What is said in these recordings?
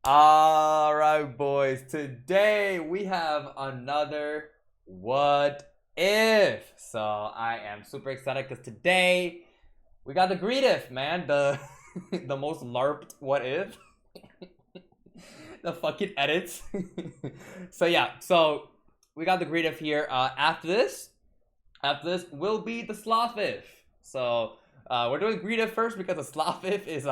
All right, boys. Today we have another What If. So I am super excited because today we got the Greed If, man. The the most LARPed What If. The fucking edits. So yeah, so we got the Greed If here. After this will be the Sloth If. So we're doing Greed If first because the Sloth If is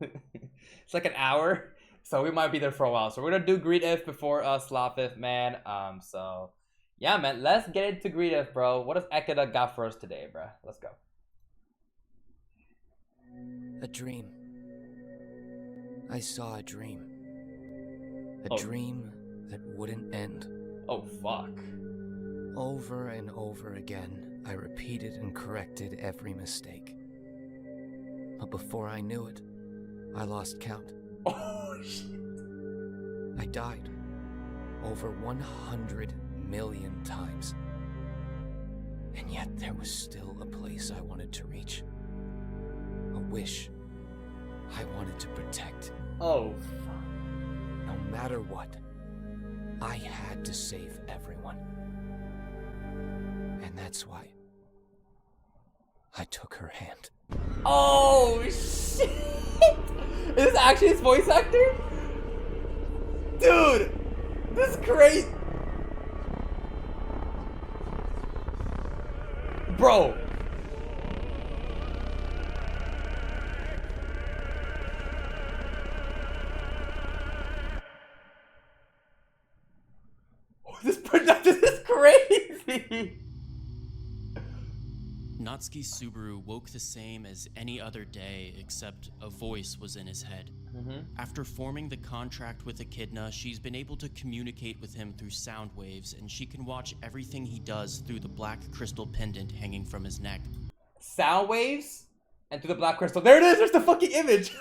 it's like an hour. So we might be there for a while. So we're gonna do Greed If before Sloth If, man. So yeah, man. Let's get into Greed If, bro. What does Echidna got for us today, bro? Let's go. A dream. I saw a dream. A Oh. dream that wouldn't end. Oh fuck. Over and over again, I repeated and corrected every mistake. But before I knew it, I lost count. Oh shit. I died over 100 million times. And yet there was still a place I wanted to reach. A wish I wanted to protect. Oh fuck. No matter what, I had to save everyone. And that's why I took her hand. Oh shit. Is this actually his voice actor? Dude, this is crazy. Bro. This production is crazy. Natsuki Subaru woke the same as any other day, except a voice was in his head. After forming the contract with Echidna, she's been able to communicate with him through sound waves, and she can watch everything he does through the black crystal pendant hanging from his neck. Sound waves and through the black crystal. There it is. There's the fucking image.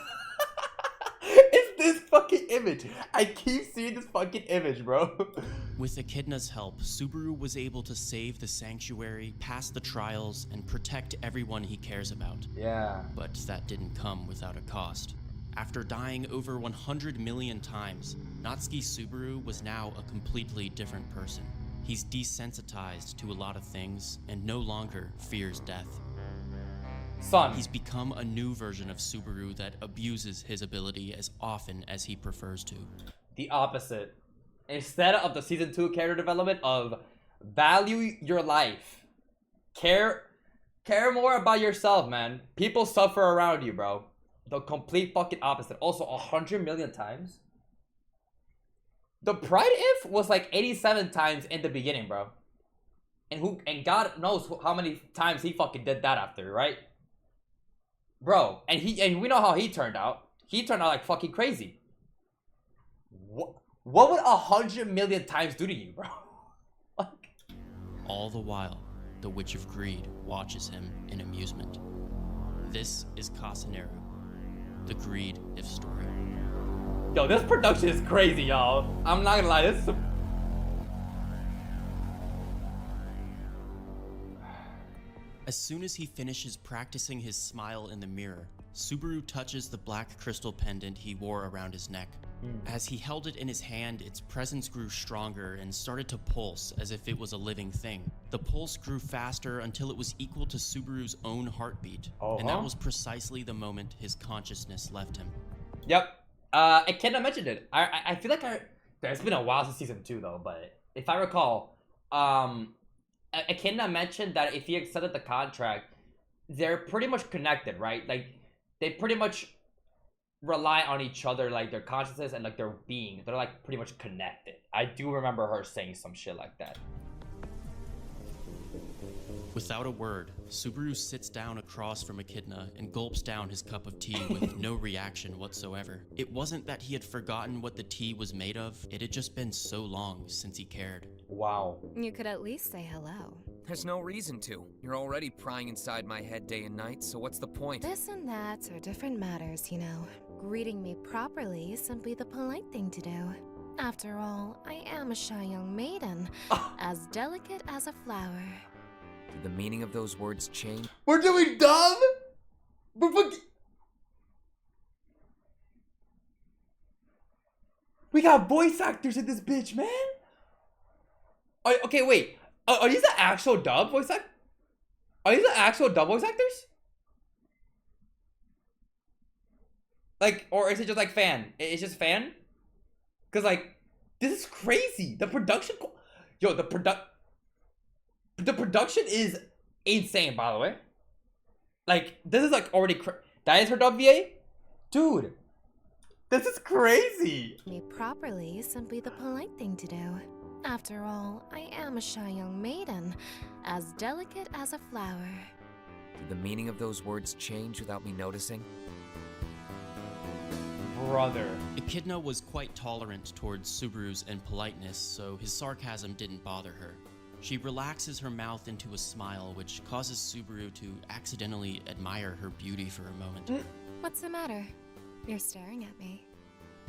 It's this fucking image. I keep seeing this fucking image, bro. With Echidna's help, Subaru was able to save the sanctuary, pass the trials, and protect everyone he cares about. Yeah. But that didn't come without a cost. After dying over 100 million times, Natsuki Subaru was now a completely different person. He's desensitized to a lot of things and no longer fears death. Son. He's become a new version of Subaru that abuses his ability as often as he prefers to. The opposite. Instead of the season 2 character development of value your life, care more about yourself, man. People suffer around you, bro. The complete fucking opposite. Also, 100 million times. The Pride If was like 87 times in the beginning, bro. And God knows how many times he fucking did that after, right? Bro, and we know how he turned out. He turned out like fucking crazy. What would 100 million times do to you, bro? Like... All the while, the Witch of Greed watches him in amusement. This is Kasaneru, the Greed If story. Yo, this production is crazy, y'all. I'm not gonna lie, this is As soon as he finishes practicing his smile in the mirror, Subaru touches the black crystal pendant he wore around his neck. As he held it in his hand, its presence grew stronger and started to pulse as if it was a living thing. The pulse grew faster until it was equal to Subaru's own heartbeat, and that was precisely the moment his consciousness left him. Yep. Echidna mentioned it. I feel like it's been a while since season 2 though, but if I recall, Echidna mentioned that if he accepted the contract, they're pretty much connected, right? Like they pretty much rely on each other, like their consciousness and like their being. They're like pretty much connected. I do remember her saying some shit like that. Without a word, Subaru sits down across from Echidna and gulps down his cup of tea with no reaction whatsoever. It wasn't that he had forgotten what the tea was made of, it had just been so long since he cared. Wow. You could at least say hello. There's no reason to. You're already prying inside my head day and night, so what's the point? This and that are different matters, you know. Greeting me properly is simply the polite thing to do. After all, I am a shy young maiden, as delicate as a flower. Did the meaning of those words change? We're doing dumb? We're We got voice actors in this bitch, man. Okay, wait. Are these the actual dub voice actors? Are these the actual dub voice actors? Like, or is it just like fan? It's just fan? Cause like, this is crazy. The production, yo, the production is insane. By the way, like, this is like already that is her dub VA, dude. This is crazy. Me properly is simply the polite thing to do. After all, I am a shy young maiden, as delicate as a flower. Did the meaning of those words change without me noticing? Brother. Echidna was quite tolerant towards Subaru's impoliteness, so his sarcasm didn't bother her. She relaxes her mouth into a smile, which causes Subaru to accidentally admire her beauty for a moment. What's the matter? You're staring at me.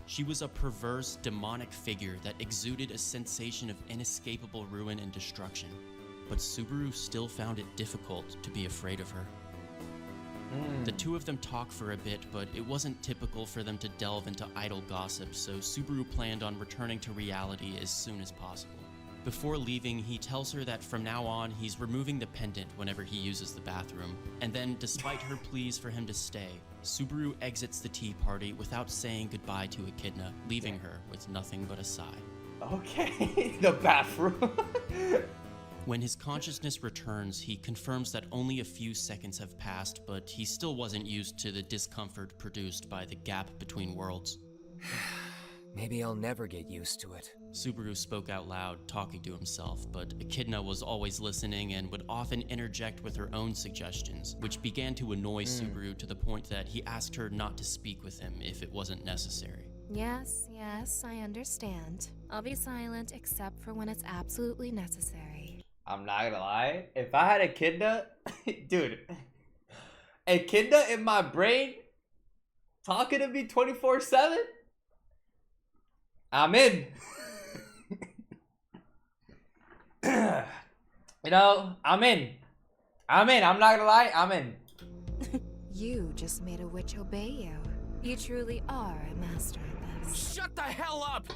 She was a perverse, demonic figure that exuded a sensation of inescapable ruin and destruction, but Subaru still found it difficult to be afraid of her. The two of them talk for a bit, but it wasn't typical for them to delve into idle gossip, so Subaru planned on returning to reality as soon as possible. Before leaving, he tells her that from now on, he's removing the pendant whenever he uses the bathroom, and then, despite her pleas for him to stay, Subaru exits the tea party without saying goodbye to Echidna, leaving her with nothing but a sigh. Okay, the bathroom. When his consciousness returns, he confirms that only a few seconds have passed, but he still wasn't used to the discomfort produced by the gap between worlds. Maybe I'll never get used to it. Subaru spoke out loud, talking to himself, but Echidna was always listening and would often interject with her own suggestions, which began to annoy Subaru to the point that he asked her not to speak with him if it wasn't necessary. Yes, I understand. I'll be silent except for when it's absolutely necessary. I'm not gonna lie. If I had Echidna, dude, Echidna in my brain, talking to me 24/7, I'm in. You know, I'm in. I'm not gonna lie, I'm in. You just made a witch obey you. You truly are a master at this. Shut the hell up!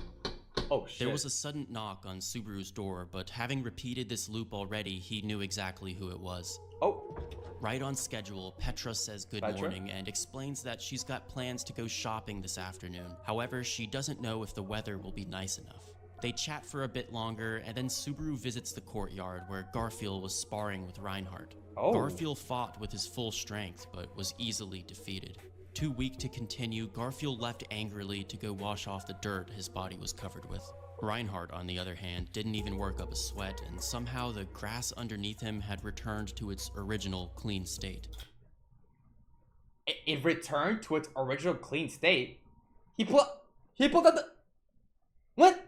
Oh shit. There was a sudden knock on Subaru's door, but having repeated this loop already, he knew exactly who it was. Oh. Right on schedule, Petra says good Petra? morning and explains that she's got plans to go shopping this afternoon. However, she doesn't know if the weather will be nice enough. They chat for a bit longer, and then Subaru visits the courtyard where Garfield was sparring with Reinhardt. Oh. Garfield fought with his full strength, but was easily defeated. Too weak to continue, Garfield left angrily to go wash off the dirt his body was covered with. Reinhardt, on the other hand, didn't even work up a sweat, and somehow the grass underneath him had returned to its original clean state. It returned to its original clean state? He pulled out the... What?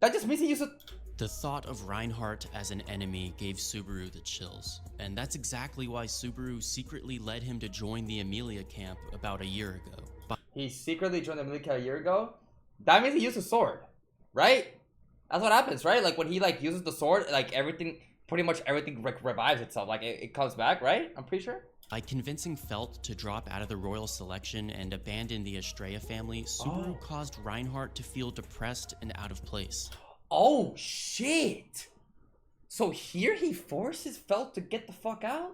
That just means he used to... The thought of Reinhardt as an enemy gave Subaru the chills, and that's exactly why Subaru secretly led him to join the Emilia camp about a year ago. He secretly joined the Emilia camp a year ago? That means he used a sword, right? That's what happens, right? Like when he like uses the sword, like everything, pretty much everything revives itself. Like it comes back, right? I'm pretty sure. By convincing Felt to drop out of the royal selection and abandon the Estrella family, Subaru caused Reinhardt to feel depressed and out of place. Oh shit! So here he forces Felt to get the fuck out?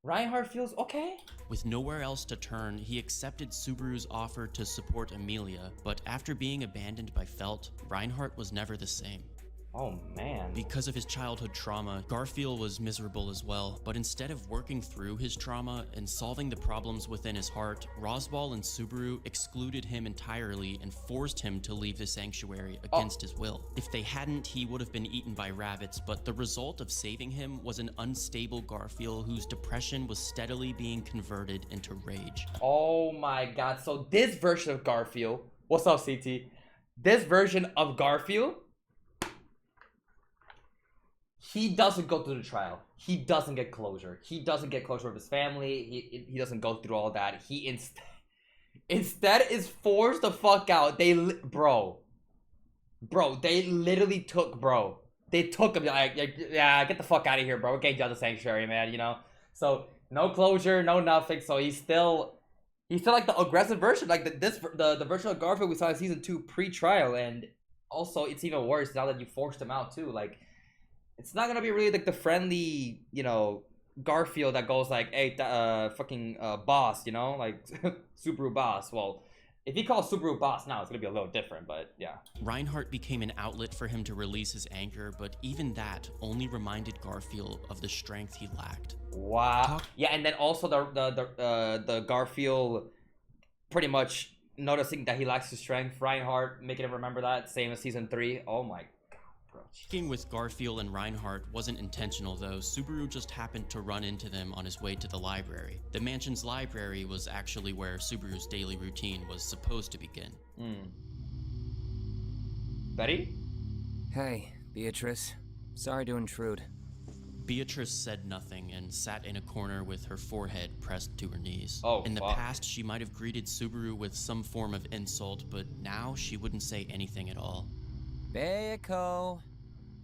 Reinhardt feels okay? With nowhere else to turn, he accepted Subaru's offer to support Emilia, but after being abandoned by Felt, Reinhardt was never the same. Oh man. Because of his childhood trauma, Garfield was miserable as well, but instead of working through his trauma and solving the problems within his heart, Roswaal and Subaru excluded him entirely and forced him to leave the sanctuary against his will. If they hadn't, he would have been eaten by rabbits, but the result of saving him was an unstable Garfield whose depression was steadily being converted into rage. Oh my god, so this version of Garfield, what's up CT? This version of Garfield, he doesn't go through the trial. He doesn't get closure. He doesn't get closure with his family. He doesn't go through all that. He instead is forced the fuck out. Bro, they literally took They took him like, yeah, get the fuck out of here, bro. We're getting you out of the sanctuary, man. You know. So no closure, no nothing. So he's still He's still like the aggressive version, like the version of Garfield we saw in season 2 pre-trial, and also it's even worse now that you forced him out too. Like, it's not gonna be really like the friendly, you know, Garfield that goes like, hey, fucking boss, you know, like Subaru boss. Well, if he calls Subaru boss now, it's gonna be a little different, but yeah. Reinhardt became an outlet for him to release his anger, but even that only reminded Garfield of the strength he lacked. Wow. Yeah, and then also the Garfield pretty much noticing that he lacks his strength. Reinhardt making him remember that, same as season 3. Oh my. Speaking with Garfield and Reinhardt wasn't intentional though. Subaru just happened to run into them on his way to the library. The mansion's library was actually where Subaru's daily routine was supposed to begin. Betty? Hey, Beatrice. Sorry to intrude. Beatrice said nothing and sat in a corner with her forehead pressed to her knees. Oh, in the fuck. past, she might have greeted Subaru with some form of insult, but now she wouldn't say anything at all. Beiko.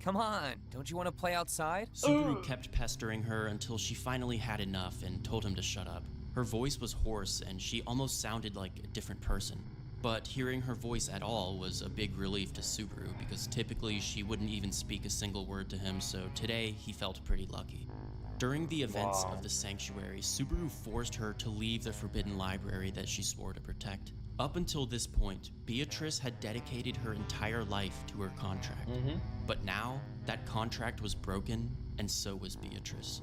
Come on, don't you want to play outside? Subaru kept pestering her until she finally had enough and told him to shut up. Her voice was hoarse and she almost sounded like a different person. But hearing her voice at all was a big relief to Subaru because typically she wouldn't even speak a single word to him, so today he felt pretty lucky. During the events of the sanctuary, Subaru forced her to leave the forbidden library that she swore to protect. Up until this point, Beatrice had dedicated her entire life to her contract. But now, that contract was broken, and so was Beatrice.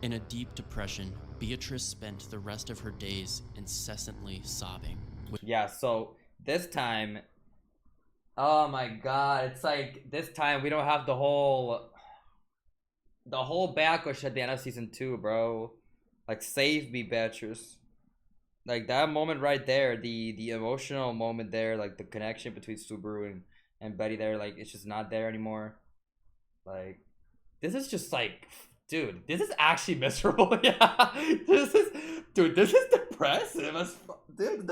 In a deep depression, Beatrice spent the rest of her days incessantly sobbing. Yeah, so this time, oh my god, it's like this time we don't have the whole backlash at the end of season 2, bro. Like, save me, Beatrice. Like, that moment right there, the emotional moment there, like the connection between Subaru and Betty there, like, it's just not there anymore. Like, this is just like, dude, this is actually miserable. Yeah, this is depressive as fuck, dude.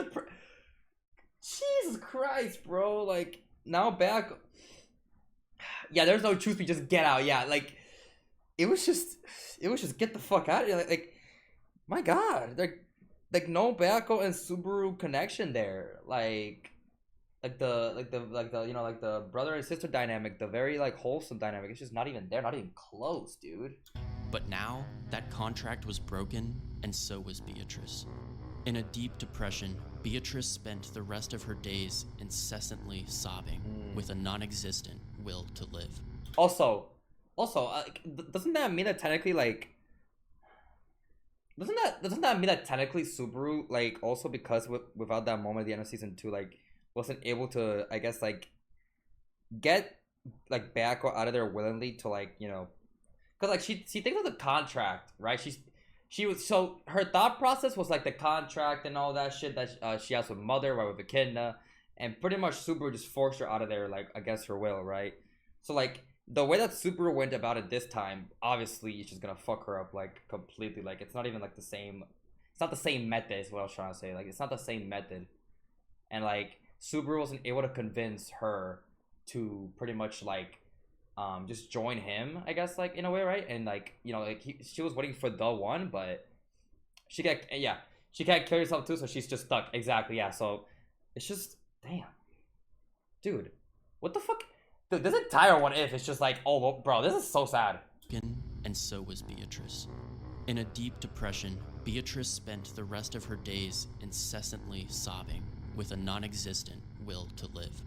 Jesus Christ, bro. Like, now back, yeah, there's no truth. We just get out. Yeah, like, it was just get the fuck out of here. Like my god, like no Beako and Subaru connection there. Like the you know, like the brother and sister dynamic, the very like wholesome dynamic. It's just not even there, not even close, dude. But now, that contract was broken, and so was Beatrice. In a deep depression, Beatrice spent the rest of her days incessantly sobbing, with a non-existent will to live. Also, doesn't that mean that technically, like, doesn't that mean that technically Subaru, like, also because without that moment at the end of season 2, like, wasn't able to, I guess, like, get like Beako out of there willingly to, like, you know, because like she thinks of the contract, right? She was, so her thought process was like the contract and all that shit that she has with Mother, right, with Echidna, and pretty much Subaru just forced her out of there, like, against her will, right? So like the way that Subaru went about it this time, obviously it's just gonna fuck her up like completely. Like, it's not even like the same, it's not the same method is what I was trying to say. Like, it's not the same method, and like Subaru wasn't able to convince her to pretty much like just join him, I guess, like, in a way, right? And like, you know, like she was waiting for the one, but she can't kill herself too, so she's just stuck. Exactly, yeah. So it's just, damn, dude, what the fuck? Dude, this entire What If is just like, oh, bro, this is so sad. And so was Beatrice. In a deep depression, Beatrice spent the rest of her days incessantly sobbing, with a non-existent will to live.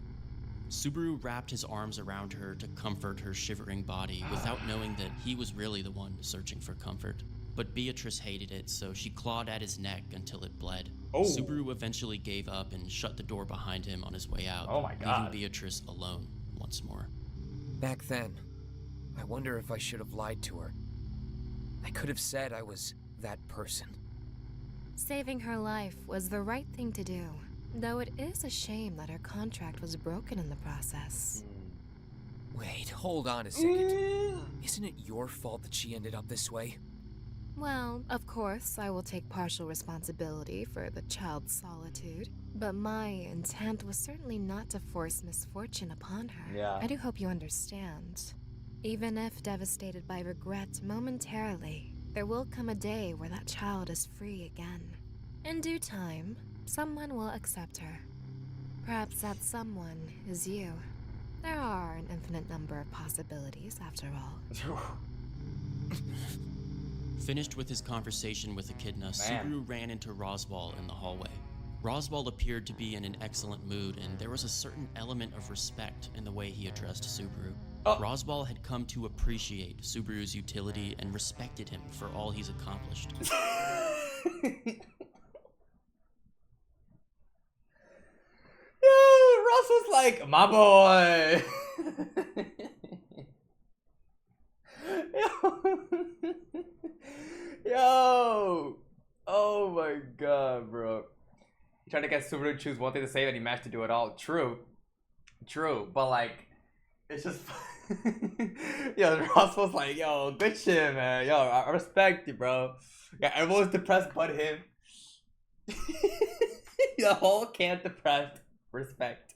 Subaru wrapped his arms around her to comfort her shivering body without knowing that he was really the one searching for comfort. But Beatrice hated it, so she clawed at his neck until it bled. Oh. Subaru eventually gave up and shut the door behind him on his way out, Oh my God. leaving Beatrice alone once more. Back then, I wonder if I should have lied to her. I could have said I was that person. Saving her life was the right thing to do, though it is a shame that her contract was broken in the process. Wait, hold on a second. Isn't it your fault that she ended up this way? Well, of course, I will take partial responsibility for the child's solitude, but my intent was certainly not to force misfortune upon her. Yeah. I do hope you understand. Even if devastated by regret momentarily, there will come a day where that child is free again. In due time, someone will accept her. Perhaps that someone is you. There are an infinite number of possibilities, after all. Finished with his conversation with Echidna, Man. Subaru ran into Roswaal in the hallway. Roswaal appeared to be in an excellent mood, and there was a certain element of respect in the way he addressed Subaru. Oh. Roswaal had come to appreciate Subaru's utility and respected him for all he's accomplished. Yo, Ross was like, my boy. Yo. Oh my god, bro. He tried to get Subaru to choose one thing to say and he managed to do it all. True. But like, it's just yo, Ross was like, yo, good shit, man. Yo, I respect you, bro. Yeah, everyone was depressed but him. The whole camp depressed. Respect.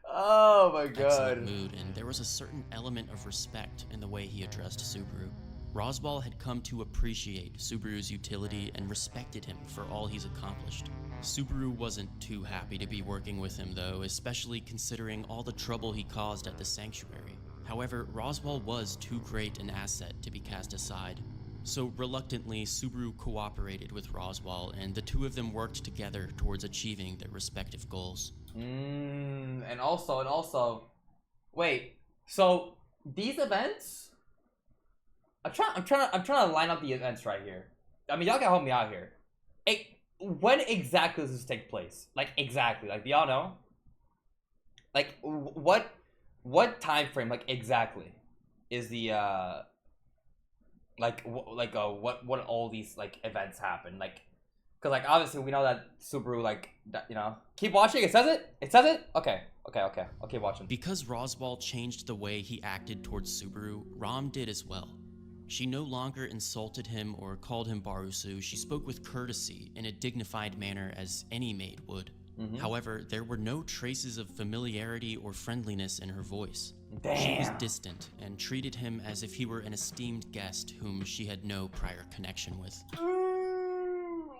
Oh my god. Excellent mood, and there was a certain element of respect in the way he addressed Subaru. Roswaal had come to appreciate Subaru's utility and respected him for all he's accomplished. Subaru wasn't too happy to be working with him though, especially considering all the trouble he caused at the sanctuary. However, Roswaal was too great an asset to be cast aside. So reluctantly, Subaru cooperated with Roswaal, and the two of them worked together towards achieving their respective goals. And also, wait. So these events, I'm trying to line up the events right here. I mean, y'all can help me out here. When exactly does this take place? Like exactly, like do y'all know? Like what time frame? Like exactly is the what all these like events happen? Like, cause like obviously we know that Subaru like you know, keep watching. It says it. Okay. I'll keep watching. Because Roswaal changed the way he acted towards Subaru, Rom did as well. She no longer insulted him or called him Barusu. She spoke with courtesy in a dignified manner as any maid would. However, there were no traces of familiarity or friendliness in her voice. Damn. She was distant and treated him as if he were an esteemed guest whom she had no prior connection with.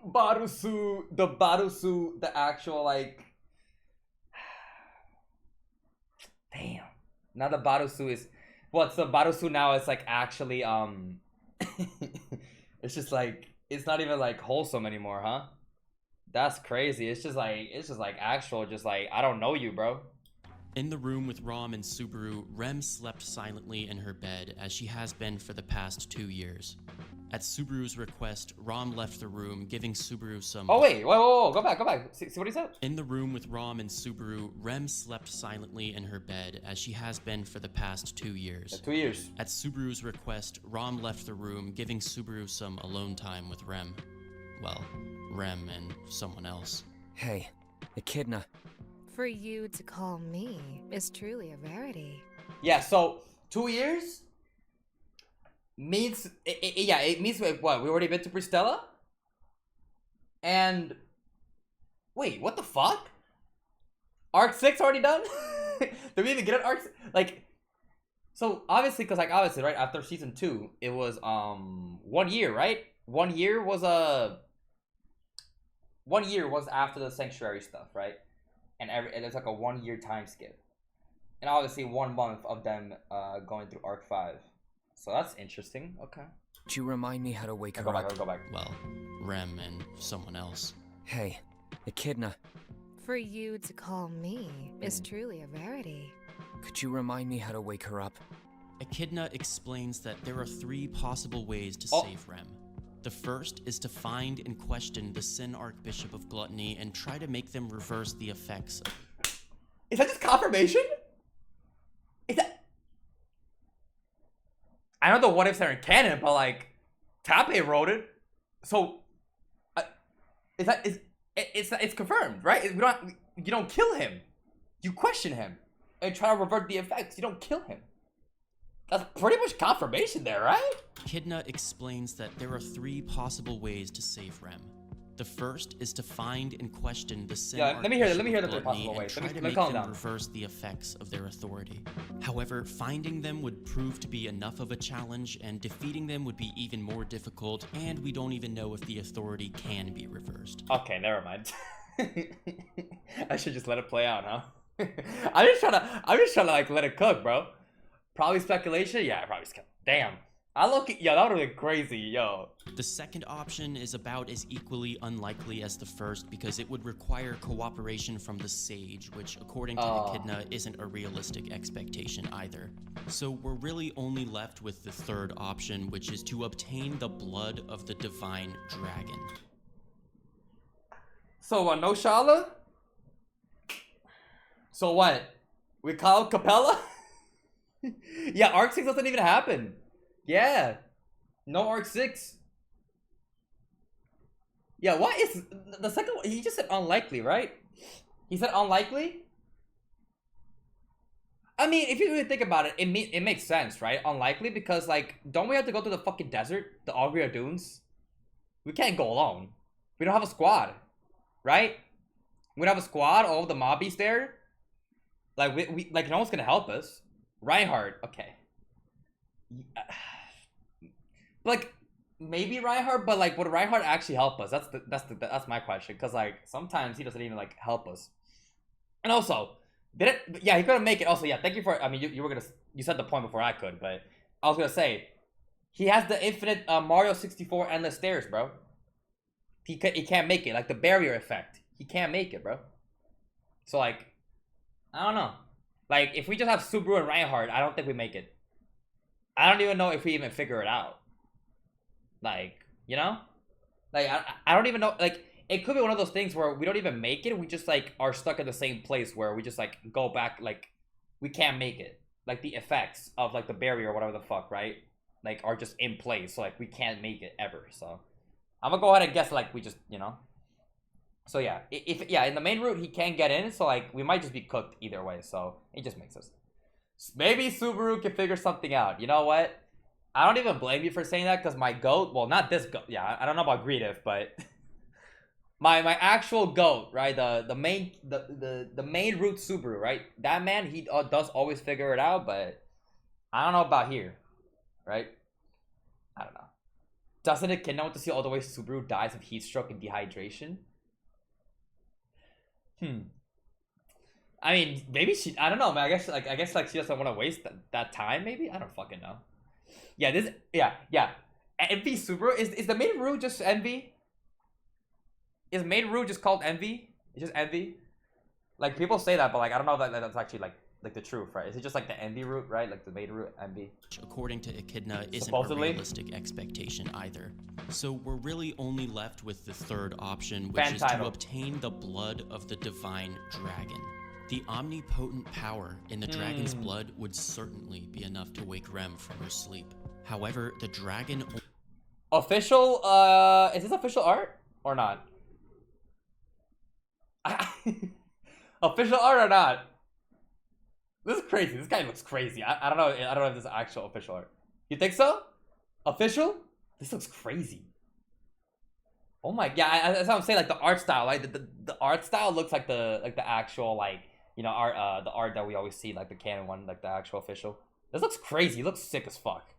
Barusu, the actual like. Damn. Now the Barusu is. What's the Barusu now? It's like actually it's just like it's not even like wholesome anymore, huh? That's crazy. It's just like actual, just like I don't know you, bro. In the room with Rom and Subaru, Rem slept silently in her bed as she has been for the past 2 years. At Subaru's request, Rom left the room, giving Subaru some... Oh wait, whoa, go back. See what he said? In the room with Rom and Subaru, Rem slept silently in her bed as she has been for the past 2 years. 2 years. At Subaru's request, Rom left the room, giving Subaru some alone time with Rem. Well, Rem and someone else. Hey, Echidna. For you to call me is truly a rarity. Yeah, so 2 years means it means what? We already been to Bristella? And wait, what the fuck? Arc 6 already done? Did we even get an arc? Like, so obviously, obviously, right after season 2, it was 1 year, right? 1 year was 1 year was after the sanctuary stuff, right? And it's like a 1 year time skip, and obviously 1 month of them going through arc 5. So that's interesting. Okay. Could you remind me how to wake her Go up? back. Well, Rem and someone else. Hey, Echidna. For you to call me is truly a rarity. Could you remind me how to wake her up? Echidna explains that there are 3 possible ways to save Rem. The first is to find and question the Sin Archbishop of Gluttony and try to make them reverse the effects of... Is that just confirmation? Is that... I know the what ifs are in canon, but like, Tape wrote it, so it's confirmed, right? You don't kill him, you question him and try to revert the effects. You don't kill him. That's pretty much confirmation there, right? Echidna explains that there are 3 possible ways to save Rem. The first is to find and question the sin. Yeah, let me hear the archbishop third of gluttony possible way. and try Let to me make calm them down. reverse the effects of their authority. However, finding them would prove to be enough of a challenge, and defeating them would be even more difficult, and we don't even know if the authority can be reversed. Okay, never mind. I should just let it play out, huh? I'm just trying to like let it cook, bro. Probably speculation. Yeah, probably. Damn. I look. Yo, that would have been crazy, yo. The second option is about as equally unlikely as the first because it would require cooperation from the sage, which according to Echidna isn't a realistic expectation either. So we're really only left with the third option, which is to obtain the blood of the divine dragon. So what? No Shala? So what? We call Capella? Yeah, Arc 6 doesn't even happen. Yeah. No Arc 6. Yeah, what is the second one? He just said unlikely, right? He said unlikely? I mean, if you really think about it, it makes sense, right? Unlikely because, like, don't we have to go to the fucking desert? The Augria Dunes? We can't go alone. We don't have a squad, right? We don't have a squad, all the mobbies there. Like, we like, no one's gonna help us. Reinhardt, okay. Like, maybe Reinhardt, but like, would Reinhardt actually help us? That's my question. Cause like, sometimes he doesn't even like help us. And also, yeah, he couldn't make it. Also, yeah, thank you for. I mean, you said the point before I could, but I was gonna say, he has the infinite Mario 64 endless stairs, bro. He can't make it. Like the barrier effect, he can't make it, bro. So like, I don't know. Like, if we just have Subaru and Reinhardt, I don't think we make it. I don't even know if we even figure it out. Like, you know? Like, I don't even know. Like, it could be one of those things where we don't even make it. We just, like, are stuck in the same place where we just, like, go back. Like, we can't make it. Like, the effects of, like, the barrier or whatever the fuck, right? Like, are just in place. So, like, we can't make it ever. So, I'm gonna go ahead and guess, like, we just, you know? So yeah, yeah, in the main route he can't get in, so like we might just be cooked either way. So it just makes sense. Maybe Subaru can figure something out. You know what? I don't even blame you for saying that because my goat, well, not this goat. Yeah, I don't know about Greediff, but my actual goat, right? The main route Subaru, right? That man, he does always figure it out, but I don't know about here, right? I don't know. Doesn't it know to see all the way Subaru dies of heat stroke and dehydration? I mean, maybe she. I don't know, man. I guess like she doesn't want to waste that time. Maybe I don't fucking know. Yeah, this. Yeah. Envy Subaru is the main route just Envy. Is main route just called Envy? It's just Envy. Like people say that, but like I don't know that that's actually like the truth, right? Is it just like the Envy route, right? Like the main route, Envy. According to Echidna, isn't Supposedly? a realistic expectation either. So we're really only left with the third option, which is to obtain the blood of the divine dragon. The omnipotent power in the dragon's blood would certainly be enough to wake Rem from her sleep. However, the dragon... Official, is this official art or not? Official art or not? This is crazy. This guy looks crazy. I don't know. I don't know if this is actual official art. You think so? Official? This looks crazy. Oh my, yeah. That's what I'm saying. Like the art style, like the art style looks like the actual like you know art the art that we always see, like the canon one, like the actual official. This looks crazy. It looks sick as fuck.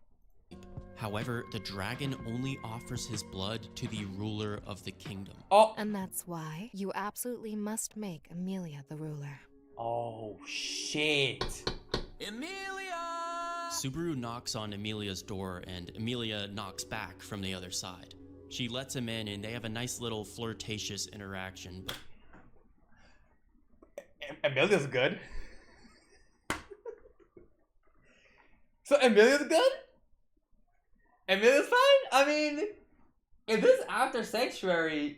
However, the dragon only offers his blood to the ruler of the kingdom. Oh. And that's why you absolutely must make Emilia the ruler. Oh shit. Emilia! Subaru knocks on Emilia's door and Emilia knocks back from the other side. She lets him in and they have a nice little flirtatious interaction. Emilia's good. So Emilia's good? Emilia's fine? I mean, if this after sanctuary,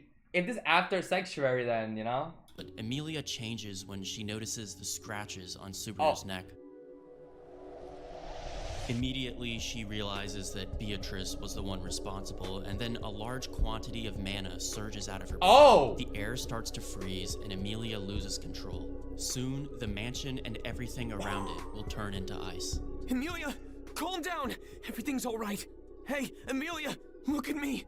then, you know? But Emilia changes when she notices the scratches on Subaru's neck. Immediately, she realizes that Beatrice was the one responsible, and then a large quantity of mana surges out of her body. The air starts to freeze, and Emilia loses control. Soon, the mansion and everything around it will turn into ice. Emilia, calm down. Everything's all right. Hey, Emilia, look at me.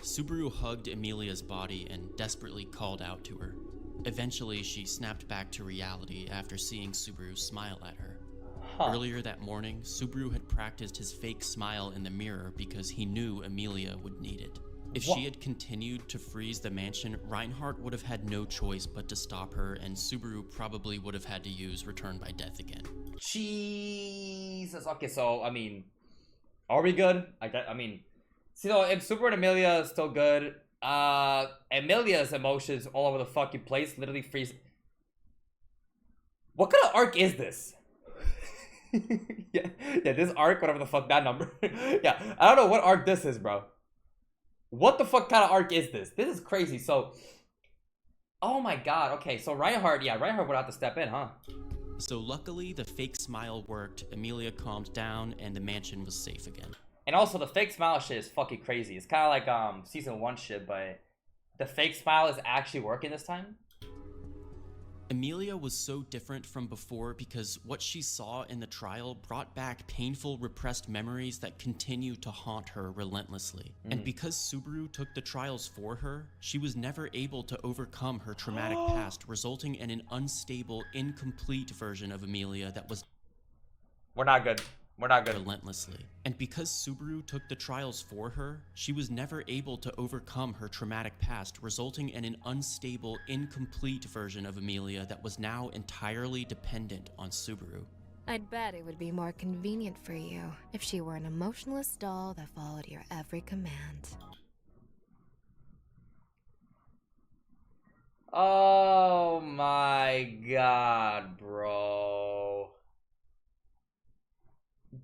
Subaru hugged Emilia's body and desperately called out to her. Eventually, she snapped back to reality after seeing Subaru smile at her. Earlier that morning, Subaru had practiced his fake smile in the mirror because he knew Emilia would need it. If she had continued to freeze the mansion, Reinhardt would have had no choice but to stop her, and Subaru probably would have had to use Return by Death again. Jesus. Okay, so, I mean, are we good? I mean, see, though, if Subaru and Emilia is still good, Emilia's emotions all over the fucking place literally freeze. What kind of arc is this? yeah, this arc, whatever the fuck that number. Yeah, I don't know what arc this is, bro. What the fuck kind of arc is this? This is crazy. So, oh my god. Okay, so Reinhardt would have to step in, huh? So luckily, the fake smile worked, Emilia calmed down, and the mansion was safe again. And also, the fake smile shit is fucking crazy. It's kind of like season 1 shit, but the fake smile is actually working this time. Emilia was so different from before because what she saw in the trial brought back painful, repressed memories that continue to haunt her relentlessly. And because Subaru took the trials for her, she was never able to overcome her traumatic past, resulting in an unstable, incomplete version of Emilia that was We're not good. Relentlessly. And because Subaru took the trials for her, she was never able to overcome her traumatic past, resulting in an unstable, incomplete version of Emilia that was now entirely dependent on Subaru. I'd bet it would be more convenient for you if she were an emotionless doll that followed your every command. Oh my god, bro.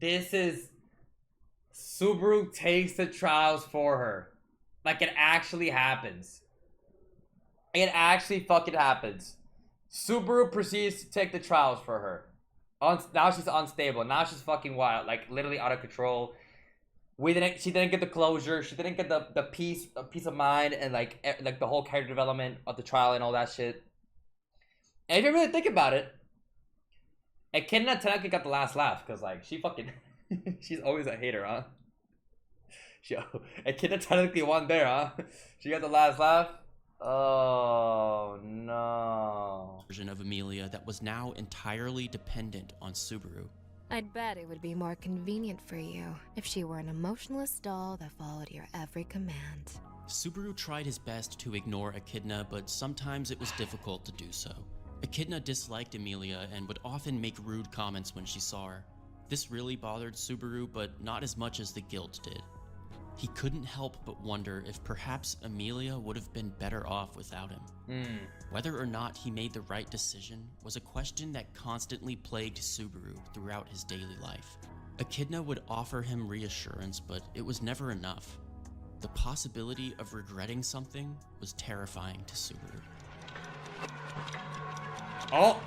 This is Subaru takes the trials for her. Like, it actually happens. It actually fucking happens. Subaru proceeds to take the trials for her. Now she's unstable. Now she's fucking wild. Like, literally out of control. She didn't get the closure. She didn't get the peace of mind and like the whole character development of the trial and all that shit. And if you really think about it, Echidna technically got the last laugh because like she fucking she's always a hater, huh? Echidna technically won there, huh? She got the last laugh. Oh no. Version of Emilia that was now entirely dependent on Subaru. I'd bet it would be more convenient for you if she were an emotionless doll that followed your every command. Subaru tried his best to ignore Echidna, but sometimes it was difficult to do so. Echidna disliked Emilia and would often make rude comments when she saw her. This really bothered Subaru, but not as much as the guilt did. He couldn't help but wonder if perhaps Emilia would have been better off without him. Whether or not he made the right decision was a question that constantly plagued Subaru throughout his daily life. Echidna would offer him reassurance, but it was never enough. The possibility of regretting something was terrifying to Subaru. Oh!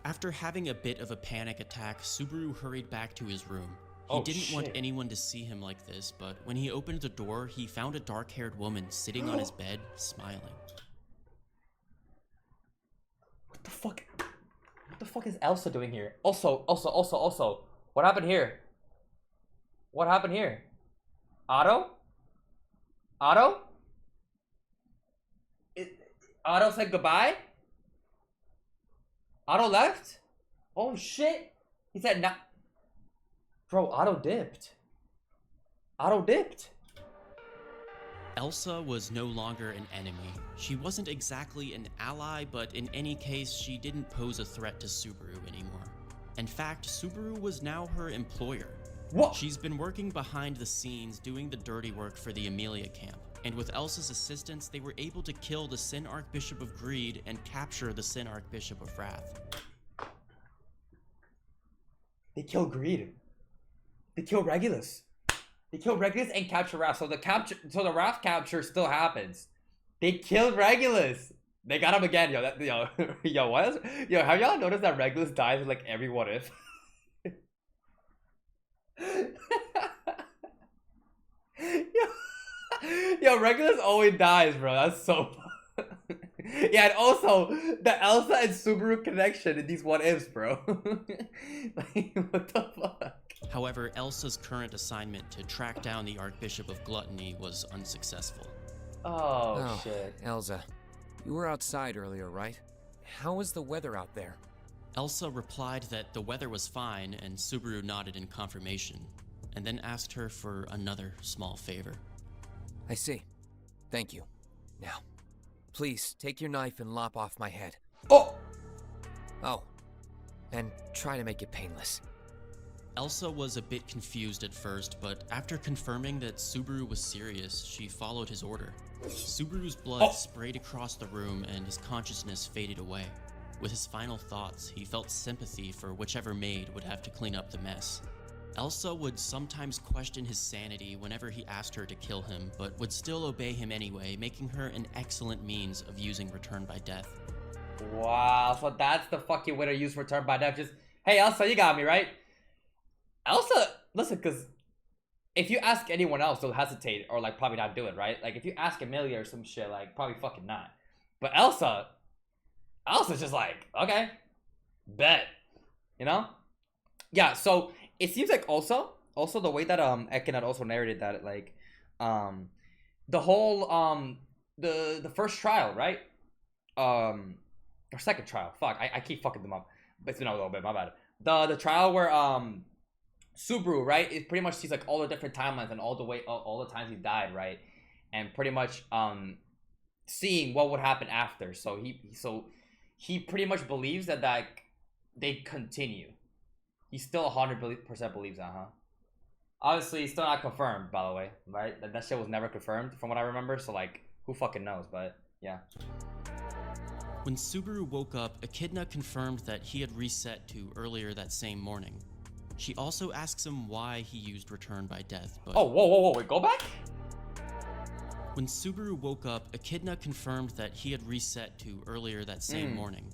After having a bit of a panic attack, Subaru hurried back to his room. He didn't want anyone to see him like this, but when he opened the door, he found a dark-haired woman sitting on his bed, smiling. What the fuck? What the fuck is Elsa doing here? Also, what happened here? What happened here? Otto? Otto said goodbye? Otto left? Oh shit. He said no. Bro, Otto dipped. Elsa was no longer an enemy. She wasn't exactly an ally, but in any case, she didn't pose a threat to Subaru anymore. In fact, Subaru was now her employer. What? She's been working behind the scenes doing the dirty work for the Emilia camp. And with Elsa's assistance, they were able to kill the Sin Archbishop of Greed and capture the Sin Archbishop of Wrath. They kill Greed. They kill Regulus. They kill Regulus and capture Wrath. So the Wrath capture still happens. They killed Regulus. They got him again, yo. Have y'all noticed that Regulus dies in like every what if? Yo, Regulus always dies, bro. That's so Yeah, and also the Elsa and Subaru connection in these what ifs, bro. Like, what the fuck? However, Elsa's current assignment to track down the Archbishop of Gluttony was unsuccessful. Oh shit. Elsa, you were outside earlier, right? How was the weather out there? Elsa replied that the weather was fine, and Subaru nodded in confirmation, and then asked her for another small favor. I see. Thank you. Now, please take your knife and lop off my head. Oh! Oh, and try to make it painless. Elsa was a bit confused at first, but after confirming that Subaru was serious, she followed his order. Subaru's blood sprayed across the room and his consciousness faded away. With his final thoughts, he felt sympathy for whichever maid would have to clean up the mess. Elsa would sometimes question his sanity whenever he asked her to kill him, but would still obey him anyway, making her an excellent means of using Return by Death. Wow, so that's the fucking way to use Return by Death. Just, hey Elsa, you got me, right? Elsa, listen, because if you ask anyone else, they'll hesitate or like probably not do it, right? Like if you ask Emilia or some shit, like probably fucking not. But Elsa's just like, okay, bet, you know? Yeah, so it seems like also the way that Echidnut also narrated that, like the whole the first trial, right? Or second trial, fuck, I keep fucking them up, but it's been a little bit, my bad. The trial where Subaru, right, it pretty much sees like all the different timelines and all the times he died, right? And pretty much seeing what would happen after. So he pretty much believes that they continue. He still 100% believes that, huh? Obviously, it's still not confirmed, by the way, right? That shit was never confirmed, from what I remember. So, like, who fucking knows? But, yeah. When Subaru woke up, Echidna confirmed that he had reset to earlier that same morning. She also asks him why he used Return by Death, but... Oh, whoa, wait, go back? When Subaru woke up, Echidna confirmed that he had reset to earlier that same morning.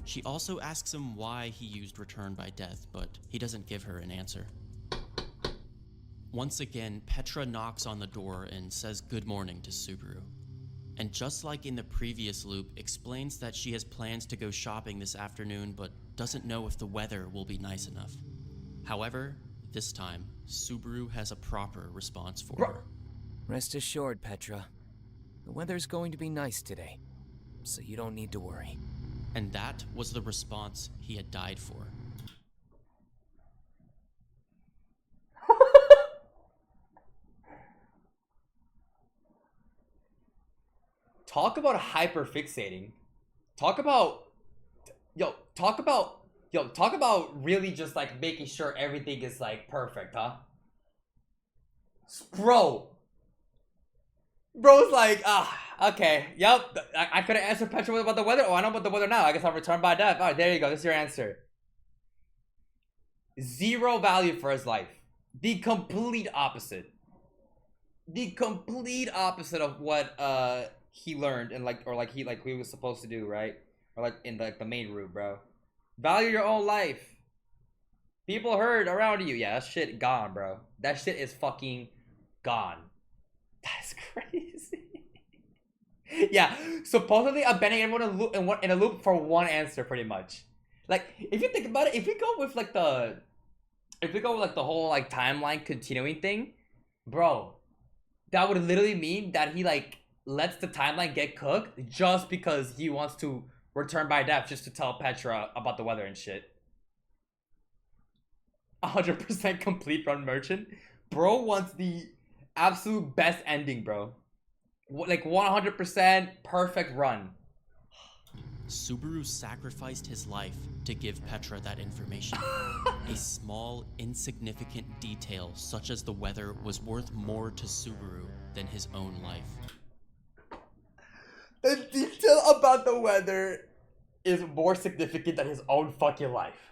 She also asks him why he used Return by Death, but he doesn't give her an answer. Once again, Petra knocks on the door and says good morning to Subaru. And just like in the previous loop, explains that she has plans to go shopping this afternoon, but doesn't know if the weather will be nice enough. However, this time, Subaru has a proper response for her. Rest assured, Petra. The weather's going to be nice today, so you don't need to worry. And that was the response he had died for. Talk about hyperfixating. Talk about really just like making sure everything is like perfect, huh? Bro's like, okay, yep. I couldn't answer Petra about the weather. Oh, I know about the weather now. I guess I'll return by death. All right, there you go. This is your answer. Zero value for his life. The complete opposite. The complete opposite of what he learned and he was supposed to do, right? Or like in the main route, bro. Value your own life. People heard around you. Yeah, that shit gone, bro. That shit is fucking gone. That's crazy. Yeah, supposedly I'm betting everyone in a loop for one answer, pretty much. Like, if you think about it, if we go with the whole like timeline continuing thing, bro, that would literally mean that he like lets the timeline get cooked just because he wants to return by death, just to tell Petra about the weather and shit. 100% complete run merchant. Bro wants the absolute best ending, bro. Like 100% perfect run. Subaru sacrificed his life to give Petra that information. A small, insignificant detail such as the weather was worth more to Subaru than his own life. The detail about the weather is more significant than his own fucking life.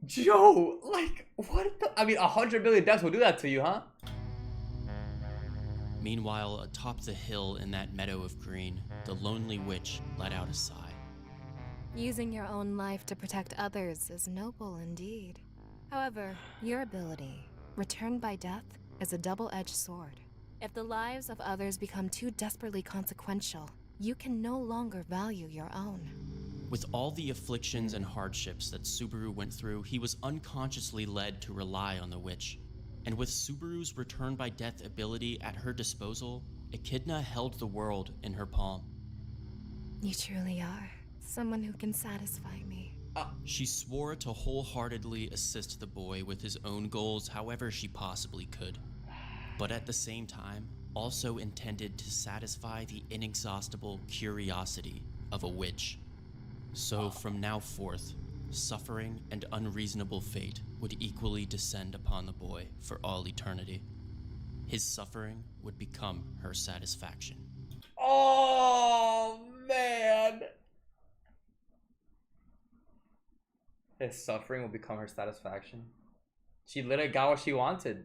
Joe, like, what the... I mean, 100 million deaths will do that to you, huh? Meanwhile, atop the hill in that meadow of green, the lonely witch let out a sigh. Using your own life to protect others is noble indeed. However, your ability, Return by Death, is a double-edged sword. If the lives of others become too desperately consequential, you can no longer value your own. With all the afflictions and hardships that Subaru went through, he was unconsciously led to rely on the witch. And with Subaru's return by death ability at her disposal, Echidna held the world in her palm. You truly are someone who can satisfy me. She swore to wholeheartedly assist the boy with his own goals however she possibly could, but at the same time, also intended to satisfy the inexhaustible curiosity of a witch. So from now forth, suffering and unreasonable fate would equally descend upon the boy for all eternity. His suffering would become her satisfaction. Oh, man. His suffering will become her satisfaction. She literally got what she wanted.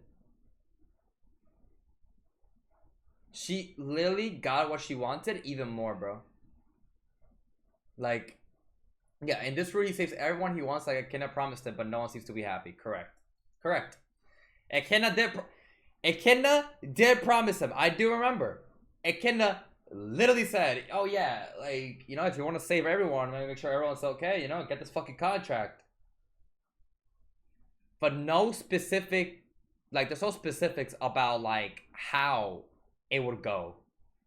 She literally got what she wanted even more, bro. Like, yeah, and this really saves everyone he wants, like Echidna promised him, but no one seems to be happy. Correct. Correct. Echidna did promise him. I do remember. Echidna literally said, oh yeah, like, you know, if you want to save everyone, make sure everyone's okay, you know, get this fucking contract. But no specific, like, there's no specifics about, like, how it would go.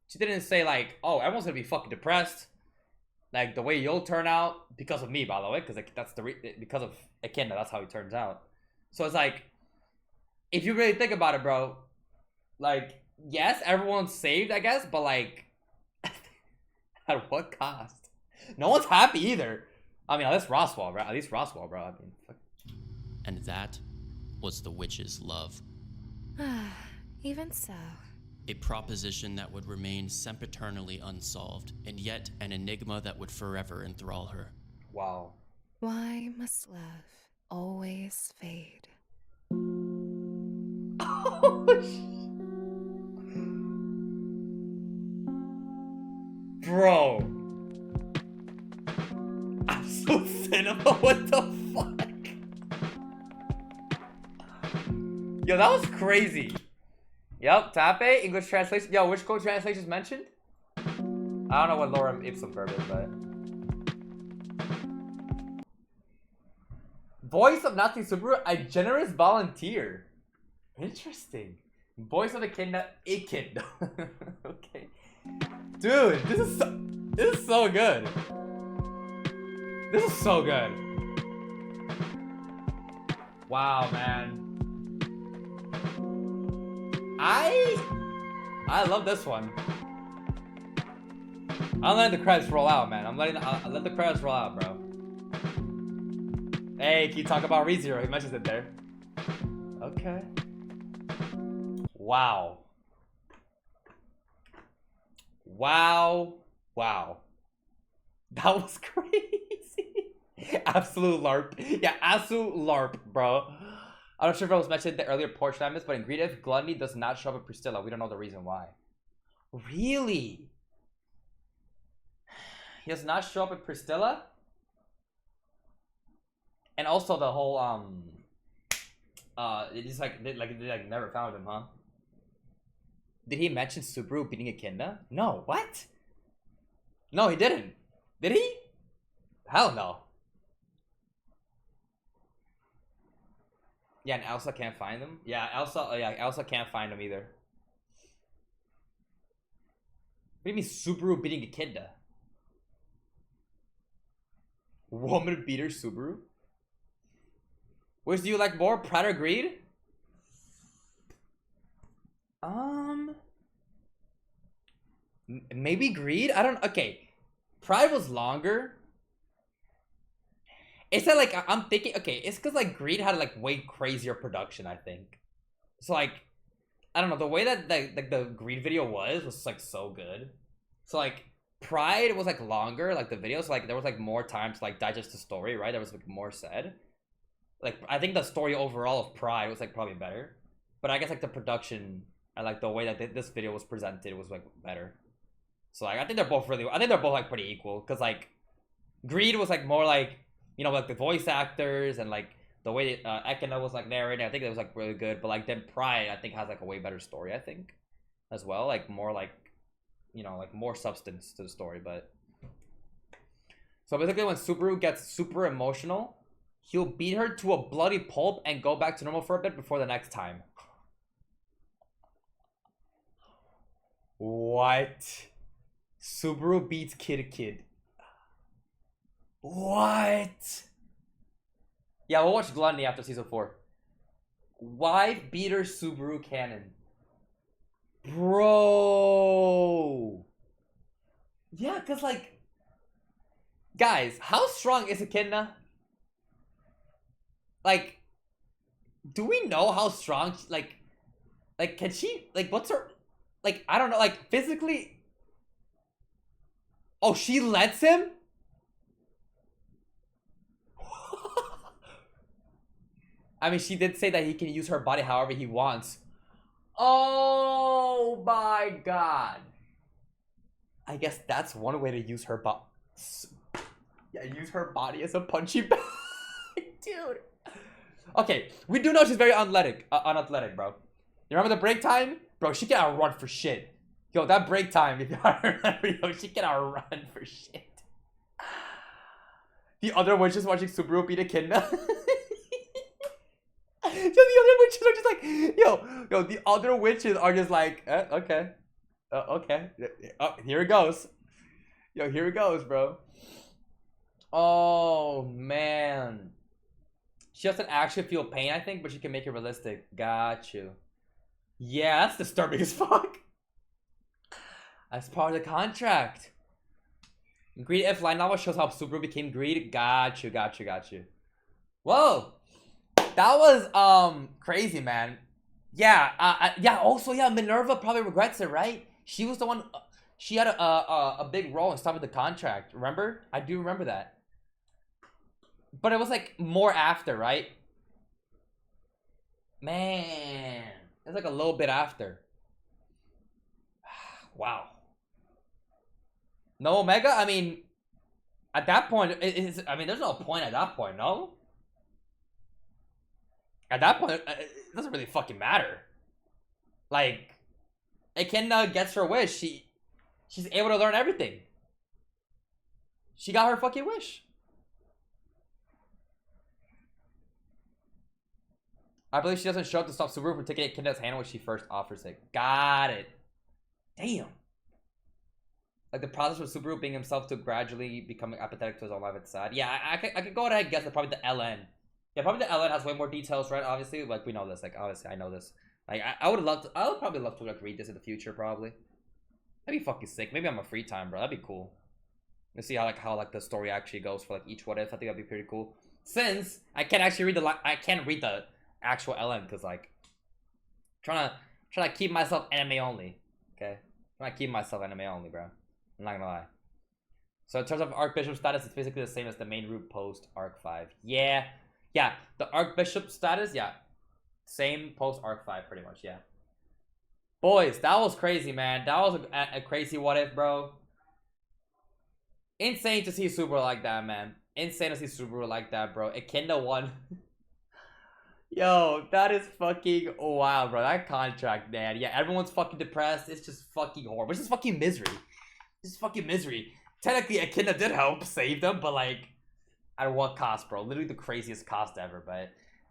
She didn't say, like, oh, everyone's gonna be fucking depressed. Like, the way you'll turn out, because of me, by the way, because that's because of Echidna, that's how he turns out. So it's like, if you really think about it, bro, like, yes, everyone's saved, I guess, but, like, at what cost? No one's happy either. I mean, at least Roswaal, bro. I mean, fuck. And that was the witch's love. Even so. A proposition that would remain sempiternally unsolved, and yet an enigma that would forever enthrall her. Wow. Why must love always fade? Bro. I'm so cinema, what the fuck? Yo, that was crazy. Yep, Tape, English translation. Yo, which code translation is mentioned? I don't know what lorem ipsum verb is, but... Voice of Nazi Subaru, a generous volunteer. Interesting. Voice of Echidna. Okay. Dude, this is so good. This is so good. Wow, man. I love this one. I'm letting the credits roll out, man. I'll let the credits roll out, bro. Hey, can you talk about ReZero? He mentions it there. Okay. Wow. Wow. Wow. That was crazy. Absolute LARP. Yeah, absolute LARP, bro. I'm not sure if it was mentioned in the earlier portion I missed, but in Greedive, Gluttony does not show up in Priscilla. We don't know the reason why. Really? He does not show up in Priscilla? And also the whole, it's like they never found him, huh? Did he mention Subaru beating Echidna? No, what? No, he didn't. Did he? Hell no. Yeah, and Elsa can't find them. Yeah, Elsa can't find them either. What do you mean Subaru beating Echidna? Woman beater Subaru? Which do you like more, Pride or Greed? Maybe Greed? I don't. Okay, Pride was longer. It's that, like, I'm thinking, okay, it's because, like, Greed had, like, way crazier production, I think. So, like, I don't know, the way that, like, the Greed video was like, so good. So, like, Pride was, like, longer, like, the videos, so, like, there was, like, more time to, like, digest the story, right? There was, like, more said. Like, I think the story overall of Pride was, like, probably better. But I guess, like, the production and, like, the way that this video was presented was, like, better. So, like, I think they're both, like, pretty equal. Because, like, Greed was, like, more, like, you know, like the voice actors and like the way Echidna was like narrating, I think it was like really good. But like then Pride, I think has like a way better story, I think, as well. Like more like you know, like more substance to the story. But so basically, when Subaru gets super emotional, he'll beat her to a bloody pulp and go back to normal for a bit before the next time. What? Subaru beats Kid. What? Yeah, we'll watch Gluttony after season 4. Why beater Subaru canon? Bro. Yeah, cause like, guys, how strong is Echidna? Like, do we know how strong? Like, can she? Like, what's her? Like, I don't know. Like, physically. Oh, she lets him. I mean, she did say that he can use her body however he wants. Oh my god. I guess that's one way to use her body. Yeah, use her body as a punching bag. Dude. Okay, we do know she's very unathletic, bro. You remember the break time? Bro, she can outrun for shit. Yo, that break time, if you remember, yo, she can outrun for shit. The other witches watching Subaru beat Echidna. So the other witches are just like, yo, the other witches are just like, okay. Okay. Oh, here it goes. Yo, here it goes, bro. Oh, man. She doesn't actually feel pain, I think, but she can make it realistic. Got you. Yeah, that's disturbing as fuck. As part of the contract. Greed If line novel shows how Subaru became greed. Got you. Whoa. That was crazy, man. Yeah, yeah. Also, yeah, Minerva probably regrets it, right? She was the one. She had a big role in stopping the contract. Remember? I do remember that. But it was like more after, right? Man, it's like a little bit after. Wow. No Omega? I mean, at that point, I mean, there's no point at that point, no? At that point, it doesn't really fucking matter. Like, Echidna gets her wish. She's able to learn everything. She got her fucking wish. I believe she doesn't show up to stop Subaru from taking Echidna's hand when she first offers it. Got it. Damn. Like the process of Subaru being himself to gradually becoming apathetic to his own life and sad. Yeah, I could go ahead and guess that probably the LN. Yeah, probably the LN has way more details, right? Obviously, like we know this. Like obviously, I know this. Like I would probably love to like read this in the future. Probably. That'd be fucking sick. Maybe on my free time, bro. That'd be cool. Let's see how the story actually goes for like each what if. I think that'd be pretty cool. Since I can't actually read I can't read the actual LN because like trying to keep myself anime only. Okay, trying to keep myself anime only, bro. I'm not gonna lie. So in terms of Archbishop status, it's basically the same as the main route post Arc 5. Yeah, the Archbishop status, yeah, same post Arc 5 pretty much. Yeah. Boys, that was crazy, man. That was a crazy what if, bro. Insane to see Subaru like that, man. Insane to see Subaru like that, bro. Echidna won. Yo, that is fucking wild, bro. That contract, man. Yeah, everyone's fucking depressed. It's just fucking horrible. It's just fucking misery. It's just fucking misery. Technically, Echidna did help save them, but like, at what cost, bro? Literally the craziest cost ever, but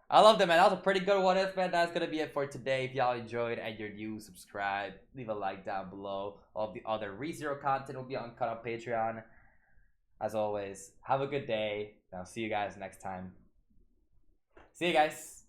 I love that, man. That was a pretty good what if, man. That's gonna be it for today. If y'all enjoyed and you're new, subscribe. Leave a like down below. All the other ReZero content will be uncut on Patreon. As always, have a good day. I'll see you guys next time. See you guys.